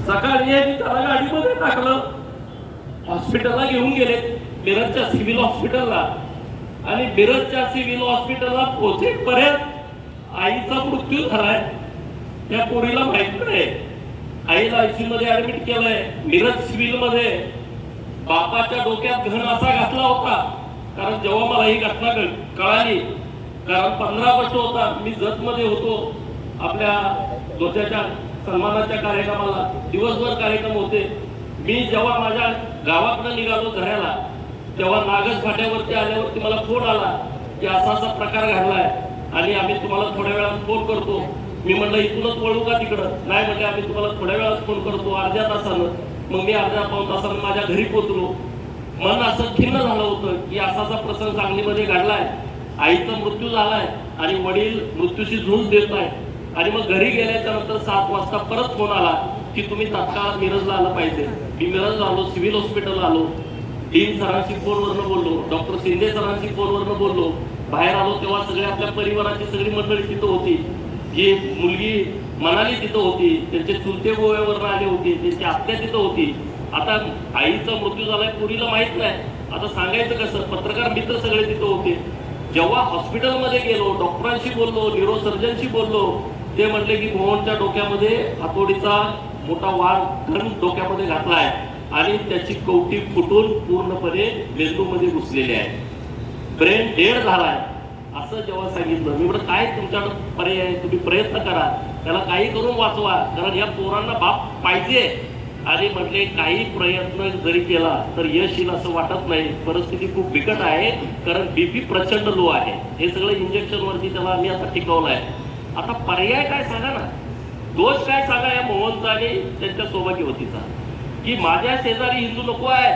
सकाळी यांनी त्याला गाडीमध्ये टाकलं, हॉस्पिटलला घेऊन गेले, मिरजच्या सिव्हिल हॉस्पिटलला. आणि मिरजच्या सिव्हिल हॉस्पिटलला पोहोचेपर्यंत आईचा मृत्यू झालाय. त्या पोरीला माहित नाही. आईला आयसीयू मध्ये ऍडमिट केलंय. मिरज सिव्हिल मध्ये बापाच्या डोक्यात घण असा घातला होता, कारण जेव्हा मला ही घटना कळाली, कारण 15 वर्ष होता मी जत मध्ये होतो, आपल्या ध्वजाच्या सन्मानाच्या कार्यक्रमाला दिवसभर कार्यक्रम होते. मी जेव्हा माझ्या गावाकडे निघालो झऱ्याला, तेव्हा नागज फाट्यावरती आल्यावरती मला फोन आला की असा असा प्रकार घडलाय आणि आम्ही तुम्हाला थोड्या वेळात फोन करतो. मी म्हणलं इथूनच वळू का तिकडं? नाही म्हणजे आम्ही तुम्हाला थोड्या वेळात फोन करतो, अर्ध्या तासानं. मग मी अर्ध्या पाऊण तासानं माझ्या घरी पोहोचलो. मन असं खिन्न झालं होतं की असा प्रसंग सांगलीमध्ये घडलाय, आईचा मृत्यू झालाय आणि वडील मृत्यूशी झुंज देत आहे. आणि मग घरी गेल्याच्या नंतर 7 वाजता परत फोन आला की तुम्ही तात्काळ मिरजला आलं पाहिजे. मी मिरजला आलो, सिव्हिल हॉस्पिटलला आलो, डीन सरांशी फोनवरनं बोललो, डॉक्टर शिंदे सरांशी फोनवरनं बोललो. बाहेर आलो तेव्हा सगळे आपल्या परिवाराची सगळी मंडळी तिथं होती. जी मुलगी मनाली तिथं होती, त्यांचे चुलते गोव्यावरनं आले होते, त्यांची आत्या तिथं होती. आता आईचा मृत्यू झालाय, पोरीला माहित नाही, आता सांगायचं कसं? पत्रकार मित्र सगळे तिथं होते. जेव्हा हॉस्पिटलमध्ये गेलो, डॉक्टरांशी बोललो, न्यूरोसर्जनशी बोललो, ते म्हटले की मोहनच्या डोक्यामध्ये हातोडीचा मोठा वार घन डोक्यामध्ये घातलाय आणि त्याची कवटी फुटून पूर्णपणे मेंदूमध्ये घुसलेली आहे, ब्रेन डेड झालाय, असं जेव्हा सांगितलं. मी म्हटलं काय तुमच्याकडे पर्याय? तुम्ही प्रयत्न करा, त्याला काही करून वाचवा, कारण या पोरांना बाप पाहिजे. आणि म्हटले काही प्रयत्न जरी केला तर यश येईल असं वाटत नाही. परिस्थिती खूप बिकट आहे, कारण बीपी प्रचंड लो आहे. हे सगळं इंजेक्शन वरती त्याला आम्ही आता टिकवलं आहे. आता पर्याय काय सांगा ना? दोष काय सांगा या मोहनचा आणि त्यांच्या सौभाग्यवतीचा? की माझ्या शेजारी हिंदू नको आहे,